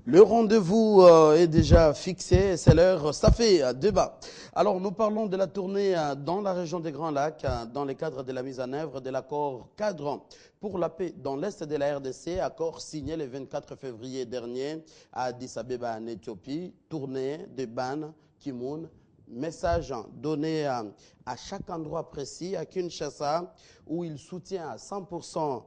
Le rendez-vous est déjà fixé, c'est l'heure, ça fait débat. Alors nous parlons de la tournée dans la région des Grands Lacs, dans le cadre de la mise en œuvre de l'accord cadre pour la paix dans l'est de la RDC, accord signé le 24 février dernier à Addis Abeba en Éthiopie, tournée de Ban Ki-moon. Message donné à chaque endroit précis, à Kinshasa, où il soutient à 100%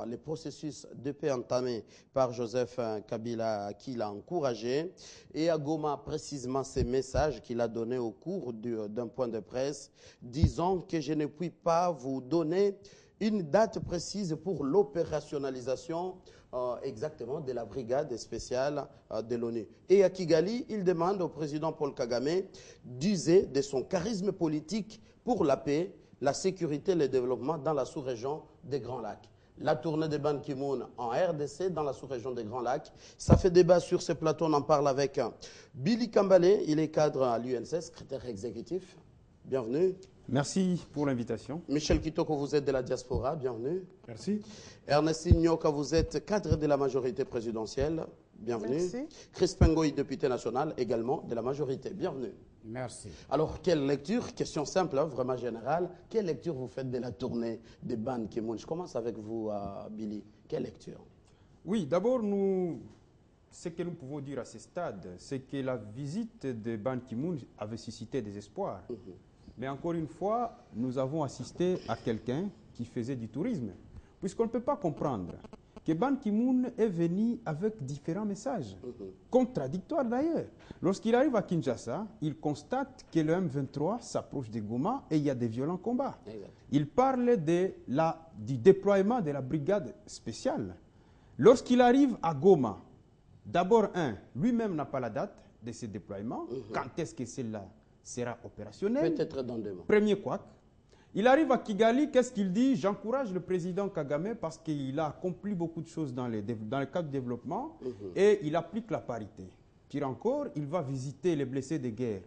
le processus de paix entamé par Joseph Kabila, qui l'a encouragé, et à Goma, précisément ces messages qu'il a donnés au cours d'un point de presse, disant que je ne puis pas vous donner une date précise pour l'opérationnalisation exactement de la brigade spéciale de l'ONU. Et à Kigali, il demande au président Paul Kagame d'user de son charisme politique pour la paix, la sécurité et le développement dans la sous-région des Grands Lacs. La tournée de Ban Ki-moon en RDC dans la sous-région des Grands Lacs. Ça fait débat sur ce plateau. On en parle avec Billy Kambale. Il est cadre à l'UNC, secrétaire exécutif. Bienvenue. Merci pour l'invitation. Michel Kitoko, vous êtes de la diaspora. Bienvenue. Merci. Ernestine Nyoka, vous êtes cadre de la majorité présidentielle. Bienvenue. Merci. Crispin Ngoï, député national, également de la majorité. Bienvenue. Merci. Alors, quelle lecture, question simple, hein, vraiment générale, quelle lecture vous faites de la tournée de Ban Ki-moon? Je commence avec vous, Billy. Quelle lecture? Oui, d'abord, ce que nous pouvons dire à ce stade, c'est que la visite de Ban Ki-moon avait suscité des espoirs. Mais encore une fois, nous avons assisté à quelqu'un qui faisait du tourisme. Puisqu'on ne peut pas comprendre que Ban Ki-moon est venu avec différents messages, contradictoires d'ailleurs. Lorsqu'il arrive à Kinshasa, il constate que le M23 s'approche de Goma et il y a des violents combats. Exact. Il parle du déploiement de la brigade spéciale. Lorsqu'il arrive à Goma, d'abord, lui-même n'a pas la date de ce déploiement. Quand est-ce que celle-là sera opérationnel? Peut-être dans 2 mois. Premier couac. Il arrive à Kigali, qu'est-ce qu'il dit? J'encourage le président Kagame parce qu'il a accompli beaucoup de choses dans le cadre du développement et il applique la parité. Pire encore, il va visiter les blessés de guerre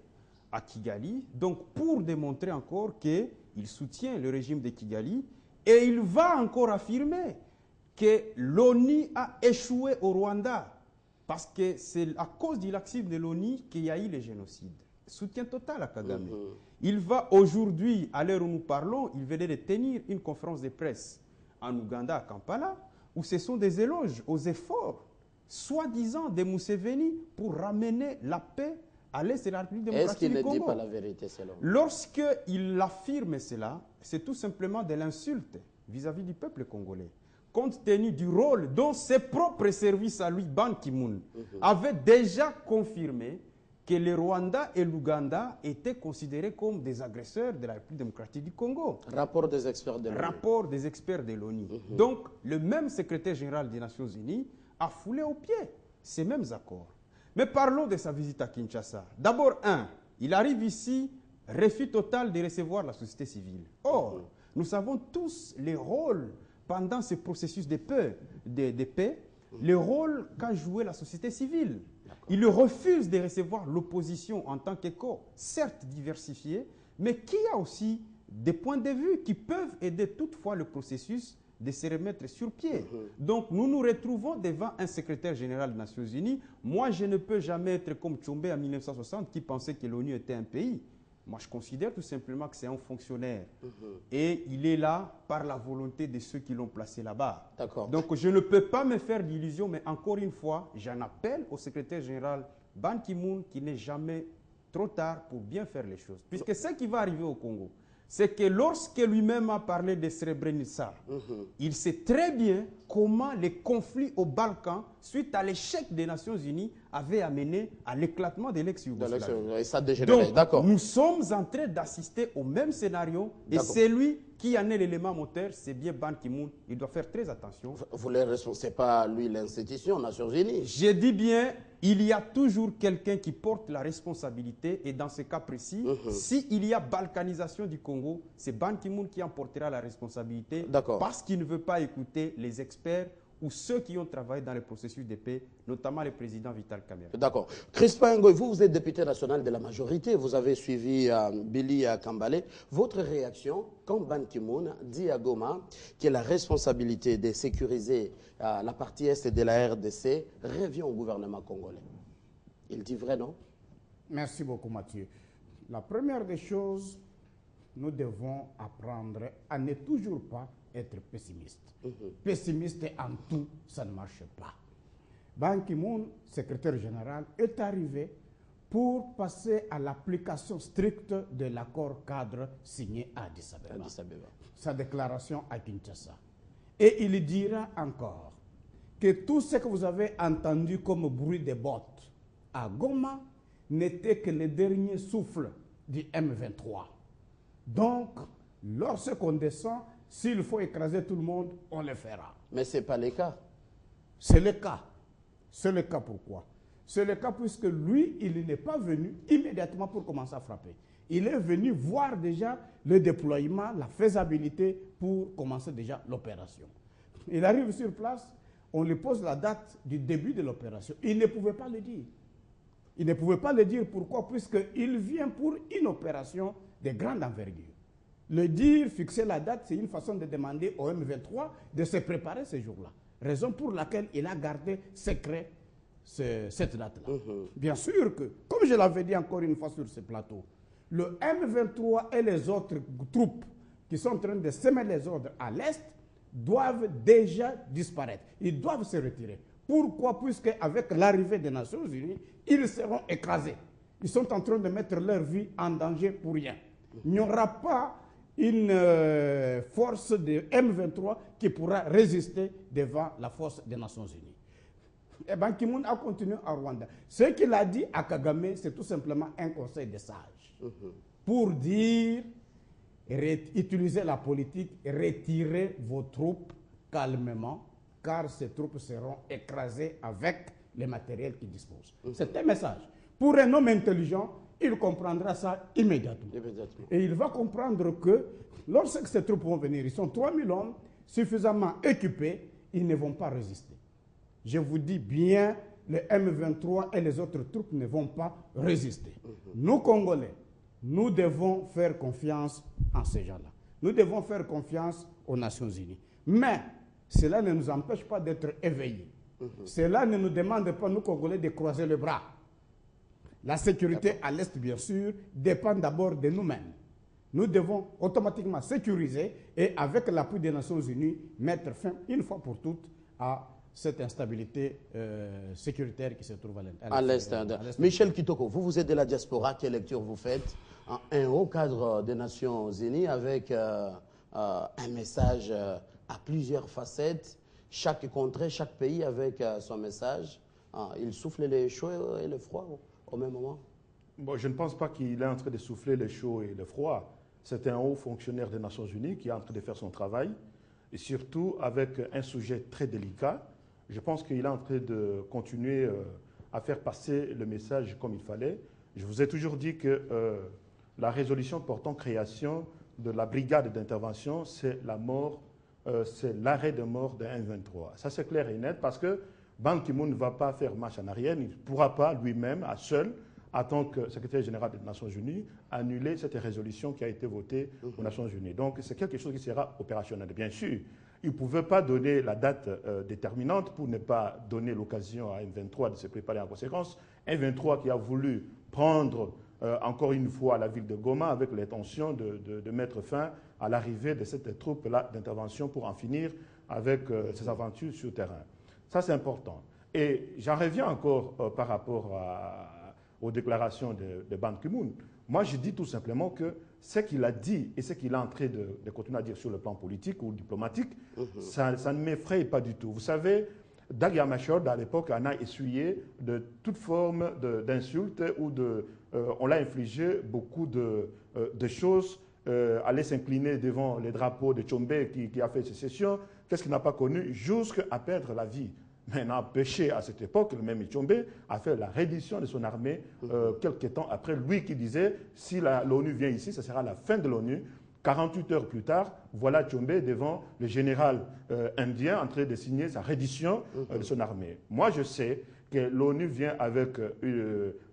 à Kigali, donc pour démontrer encore qu'il soutient le régime de Kigali et il va encore affirmer que l'ONU a échoué au Rwanda parce que c'est à cause du laxisme de l'ONU qu'il y a eu le génocide. Soutien total à Kagame. Il va aujourd'hui, à l'heure où nous parlons, il venait de tenir une conférence de presse en Ouganda, à Kampala, où ce sont des éloges aux efforts, soi-disant, de Museveni pour ramener la paix à l'Est de la République démocratique du Congo. Est-ce qu'il ne dit pas la vérité selon vous? Lorsqu'il affirme cela, c'est tout simplement de l'insulte vis-à-vis du peuple congolais. Compte tenu du rôle dont ses propres services à lui, Ban Ki-moon, avaient déjà confirmé que le Rwanda et l'Ouganda étaient considérés comme des agresseurs de la République démocratique du Congo. Rapport des experts de l'ONU. Rapport des experts de l'ONU. Donc, le même secrétaire général des Nations Unies a foulé aux pieds ces mêmes accords. Mais parlons de sa visite à Kinshasa. D'abord, il arrive ici, refus total de recevoir la société civile. Or, nous savons tous les rôles pendant ce processus de paix, le rôle qu'a joué la société civile. Il refuse de recevoir l'opposition en tant que corps, certes diversifié, mais qui a aussi des points de vue qui peuvent aider toutefois le processus de se remettre sur pied. Donc nous nous retrouvons devant un secrétaire général des Nations Unies. Moi, je ne peux jamais être comme Tshombe en 1960 qui pensait que l'ONU était un pays. Moi, je considère tout simplement que c'est un fonctionnaire. Et il est là par la volonté de ceux qui l'ont placé là-bas. Donc, je ne peux pas me faire d'illusions, mais encore une fois, j'en appelle au secrétaire général Ban Ki-moon qu'il n'est jamais trop tard pour bien faire les choses. Puisque ce qui va arriver au Congo, c'est que lorsque lui-même a parlé de Srebrenica, il sait très bien comment les conflits au Balkan, suite à l'échec des Nations Unies, avaient amené à l'éclatement de l'ex-Yougoslavie. Donc, nous sommes en train d'assister au même scénario et c'est lui qui en est l'élément moteur, c'est bien Ban Ki-moon. Il doit faire très attention. Ce n'est pas lui l'institution, Nations Unies. Je dis bien, il y a toujours quelqu'un qui porte la responsabilité et dans ce cas précis, s'il y a balkanisation du Congo, c'est Ban Ki-moon qui en portera la responsabilité parce qu'il ne veut pas écouter les experts ou ceux qui ont travaillé dans le processus de paix, notamment le président Vital Kamerhe. D'accord. Crispin Ngoy, vous êtes député national de la majorité, vous avez suivi Billy Kambale. Votre réaction quand Ban Ki-moon dit à Goma que la responsabilité de sécuriser la partie est de la RDC revient au gouvernement congolais? Il dit vrai, non? Merci beaucoup, Mathieu. La première des choses, nous devons apprendre à ne toujours pas être pessimiste. Pessimiste en tout, ça ne marche pas. Ban Ki-moon, secrétaire général, est arrivé pour passer à l'application stricte de l'accord cadre signé à Addis Abeba. Sa déclaration à Kinshasa. Et il dira encore que tout ce que vous avez entendu comme bruit de bottes à Goma n'était que le dernier souffle du M23. Donc, lorsqu'on descend, s'il faut écraser tout le monde, on le fera. Mais ce n'est pas le cas. C'est le cas. C'est le cas pourquoi? C'est le cas puisque lui, il n'est pas venu immédiatement pour commencer à frapper. Il est venu voir déjà le déploiement, la faisabilité pour commencer déjà l'opération. Il arrive sur place, on lui pose la date du début de l'opération. Il ne pouvait pas le dire. Il ne pouvait pas le dire pourquoi, puisqu'il vient pour une opération de grande envergure. Le dire, fixer la date, c'est une façon de demander au M23 de se préparer ce jour-là. Raison pour laquelle il a gardé secret cette date-là. Bien sûr que, comme je l'avais dit encore une fois sur ce plateau, le M23 et les autres troupes qui sont en train de semer les ordres à l'Est doivent déjà disparaître. Ils doivent se retirer. Pourquoi? Puisque avec l'arrivée des Nations Unies, ils seront écrasés. Ils sont en train de mettre leur vie en danger pour rien. Il n'y aura pas une force de M23 qui pourra résister devant la force des Nations Unies. Et Ban Ki-moon a continué à Rwanda. Ce qu'il a dit à Kagame, c'est tout simplement un conseil de sage. Pour dire, utilisez la politique, retirez vos troupes calmement, car ces troupes seront écrasées avec les matériels qu'ils disposent. C'est un message. Pour un homme intelligent, il comprendra ça immédiatement. Et il va comprendre que lorsque ces troupes vont venir, ils sont 3000 hommes suffisamment équipés, ils ne vont pas résister. Je vous dis bien, le M23 et les autres troupes ne vont pas résister. Nous, Congolais, nous devons faire confiance en ces gens-là. Nous devons faire confiance aux Nations Unies. Mais cela ne nous empêche pas d'être éveillés. Cela ne nous demande pas, nous, Congolais, de croiser les bras. La sécurité à l'Est, bien sûr, dépend d'abord de nous-mêmes. Nous devons automatiquement sécuriser et, avec l'appui des Nations Unies, mettre fin, une fois pour toutes, à cette instabilité sécuritaire qui se trouve à l'Est. Michel Kitoko, vous êtes de la diaspora. Quelle lecture vous faites? Un haut cadre des Nations Unies avec un message à plusieurs facettes. Chaque contrée, chaque pays avec son message. Il souffle les chaud et le froid au même moment? Bon, je ne pense pas qu'il est en train de souffler le chaud et le froid. C'est un haut fonctionnaire des Nations Unies qui est en train de faire son travail, et surtout avec un sujet très délicat. Je pense qu'il est en train de continuer à faire passer le message comme il fallait. Je vous ai toujours dit que la résolution portant création de la brigade d'intervention, c'est la mort, c'est l'arrêt de mort de M23. Ça, c'est clair et net parce que Ban Ki-moon ne va pas faire marche en arrière. Il ne pourra pas lui-même, à seul, en tant que secrétaire général des Nations Unies, annuler cette résolution qui a été votée aux Nations Unies. Donc, c'est quelque chose qui sera opérationnel. Bien sûr, il ne pouvait pas donner la date déterminante pour ne pas donner l'occasion à M23 de se préparer en conséquence. M23 qui a voulu prendre encore une fois la ville de Goma avec l'intention de mettre fin à l'arrivée de cette troupe-là d'intervention pour en finir avec ses aventures sur le terrain. Ça, c'est important. Et j'en reviens encore par rapport aux déclarations de Ban Ki-moon. Moi, je dis tout simplement que ce qu'il a dit et ce qu'il est en train de continuer à dire sur le plan politique ou diplomatique, ça ne m'effraie pas du tout. Vous savez, Dag Hammarskjöld, à l'époque, en a essuyé de toute forme d'insultes ou on l'a infligé beaucoup de choses, aller s'incliner devant les drapeaux de Tchombe qui a fait sécession. Qu'est-ce qu'il n'a pas connu? Jusqu'à perdre la vie. Mais il a empêché à cette époque, le même Tchombe a fait la reddition de son armée quelques temps après. Lui qui disait, si l'ONU vient ici, ce sera la fin de l'ONU. 48 heures plus tard, voilà Tchombe devant le général indien en train de signer sa reddition de son armée. Moi, je sais que l'ONU vient avec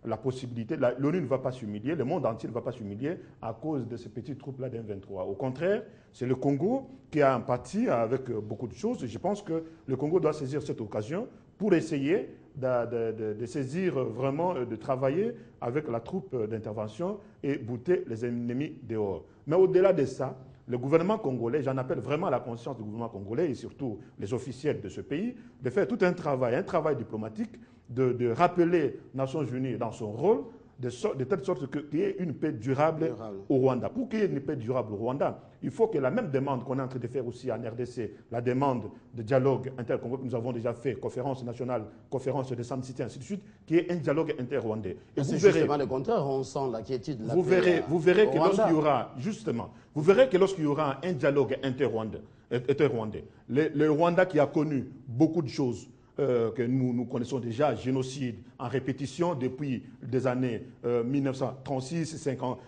la possibilité, l'ONU ne va pas s'humilier, le monde entier ne va pas s'humilier à cause de ces petites troupes-là d'M23. Au contraire, c'est le Congo qui a empathie avec beaucoup de choses. Je pense que le Congo doit saisir cette occasion pour essayer de saisir vraiment, de travailler avec la troupe d'intervention et bouter les ennemis dehors. Mais au-delà de ça, le gouvernement congolais, j'en appelle vraiment à la conscience du gouvernement congolais et surtout les officiels de ce pays, de faire tout un travail diplomatique, de rappeler les Nations Unies dans son rôle, de telle sorte qu'il y ait une paix durable au Rwanda. Pour qu'il y ait une paix durable au Rwanda, il faut que la même demande qu'on est en train de faire aussi en RDC, la demande de dialogue intercongolais que nous avons déjà fait, conférence nationale, conférence de San City, ainsi de suite, qu'il y ait un dialogue inter-rwandais. C'est justement le contraire, on sent l'inquiétude. Vous verrez que lorsqu'il y aura, justement, vous verrez que lorsqu'il y aura un dialogue inter-rwandais, le Rwanda qui a connu beaucoup de choses, que nous connaissons déjà, génocide en répétition depuis des années 1936, 50,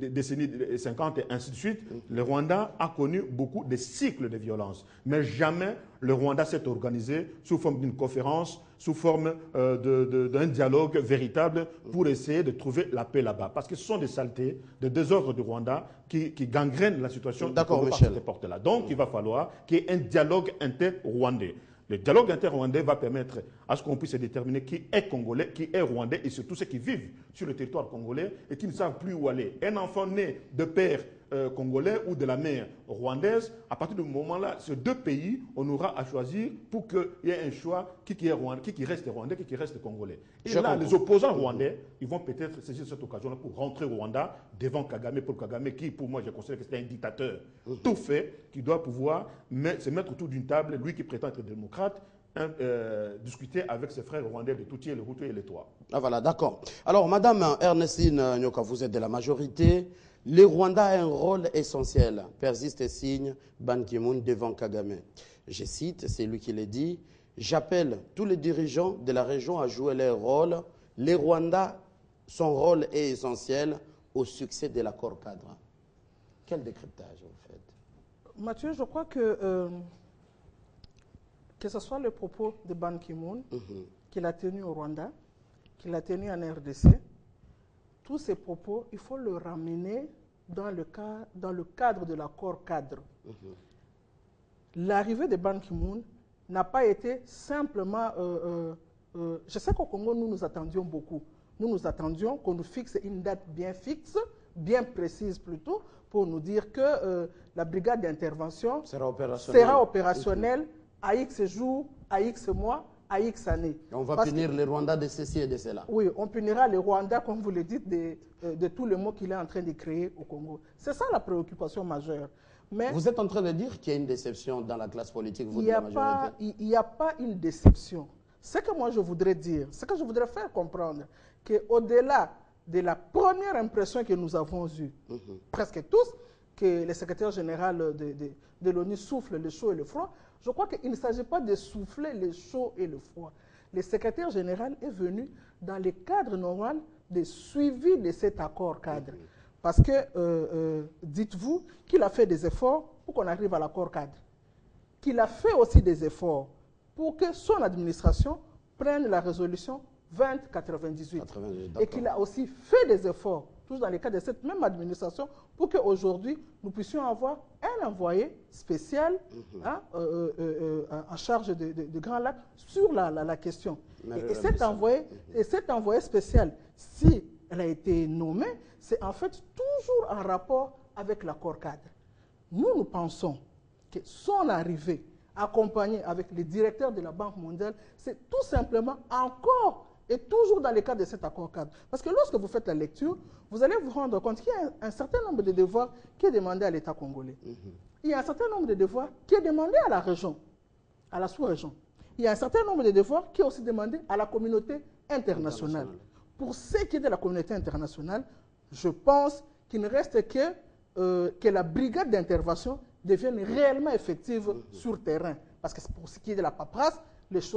décennies 50 et ainsi de suite, le Rwanda a connu beaucoup de cycles de violence. Mais jamais le Rwanda s'est organisé sous forme d'une conférence, sous forme d'un dialogue véritable pour essayer de trouver la paix là-bas. Parce que ce sont des saletés, des désordres du Rwanda qui gangrènent la situation par cette porte-là. Donc il va falloir qu'il y ait un dialogue inter-rwandais. Le dialogue inter-rwandais va permettre à ce qu'on puisse déterminer qui est congolais, qui est rwandais et surtout ceux qui vivent sur le territoire congolais et qui ne savent plus où aller. Un enfant né de père congolais ou de la mère rwandaise, à partir du moment-là, ces deux pays, on aura à choisir pour qu'il y ait un choix qui reste rwandais, qui reste congolais. Et là, les opposants rwandais, ils vont peut-être saisir cette occasion-là pour rentrer au Rwanda devant Kagame, pour Kagame qui, pour moi, je considère que c'est un dictateur tout fait, qui doit pouvoir se mettre autour d'une table, lui qui prétend être démocrate, discuter avec ses frères rwandais, les Tutsis, les Hutus et les Twa. Ah voilà, d'accord. Alors, Madame Ernestine Nyoka, vous êtes de la majorité. Le Rwanda a un rôle essentiel, persiste et signe Ban Ki-moon devant Kagame. Je cite, c'est lui qui l'a dit, « J'appelle tous les dirigeants de la région à jouer leur rôle. Le Rwanda, son rôle est essentiel au succès de l'accord cadre. » Quel décryptage vous faites? Mathieu, je crois que ce soit le propos de Ban Ki-moon, qu'il a tenu au Rwanda, qu'il a tenu en RDC, tous ces propos, il faut le ramener dans le cadre de l'accord cadre. L'arrivée de Ban Ki-moon n'a pas été simplement... je sais qu'au Congo, nous attendions beaucoup. Nous attendions qu'on nous fixe une date bien fixe, bien précise plutôt, pour nous dire que la brigade d'intervention sera opérationnelle à X jours, à X mois, à X années. On va punir les Rwandais de ceci et de cela. Oui, on punira les Rwandais, comme vous le dites, de tous les maux qu'il est en train de créer au Congo. C'est ça la préoccupation majeure. Mais vous êtes en train de dire qu'il y a une déception dans la classe politique, vous, de la majorité? Il n'y a pas une déception. Ce que moi je voudrais dire, ce que je voudrais faire comprendre, qu'au-delà de la première impression que nous avons eue, presque tous, que le secrétaire général de l'ONU souffle le chaud et le froid, je crois qu'il ne s'agit pas de souffler le chaud et le froid. Le secrétaire général est venu dans le cadre normal de suivi de cet accord cadre. Parce que, dites-vous qu'il a fait des efforts pour qu'on arrive à l'accord cadre. Qu'il a fait aussi des efforts pour que son administration prenne la résolution 2098. Et qu'il a aussi fait des efforts, toujours dans le cadre de cette même administration, pour qu'aujourd'hui, nous puissions avoir un envoyé spécial en charge de Grand Lac sur la question. Et cet envoyé spécial, si elle a été nommée, c'est en fait toujours en rapport avec l'accord cadre. Nous pensons que son arrivée, accompagnée avec les directeurs de la Banque mondiale, c'est tout simplement encore et toujours dans le cadre de cet accord cadre. Parce que lorsque vous faites la lecture, vous allez vous rendre compte qu'il y a un certain nombre de devoirs qui est demandé à l'État congolais. Il y a un certain nombre de devoirs qui est demandé à la région, à la sous-région. Il y a un certain nombre de devoirs qui est aussi demandé à la communauté internationale. Pour ce qui est de la communauté internationale, je pense qu'il ne reste que la brigade d'intervention devienne réellement effective sur terrain. Parce que pour ce qui est de la paperasse, les choses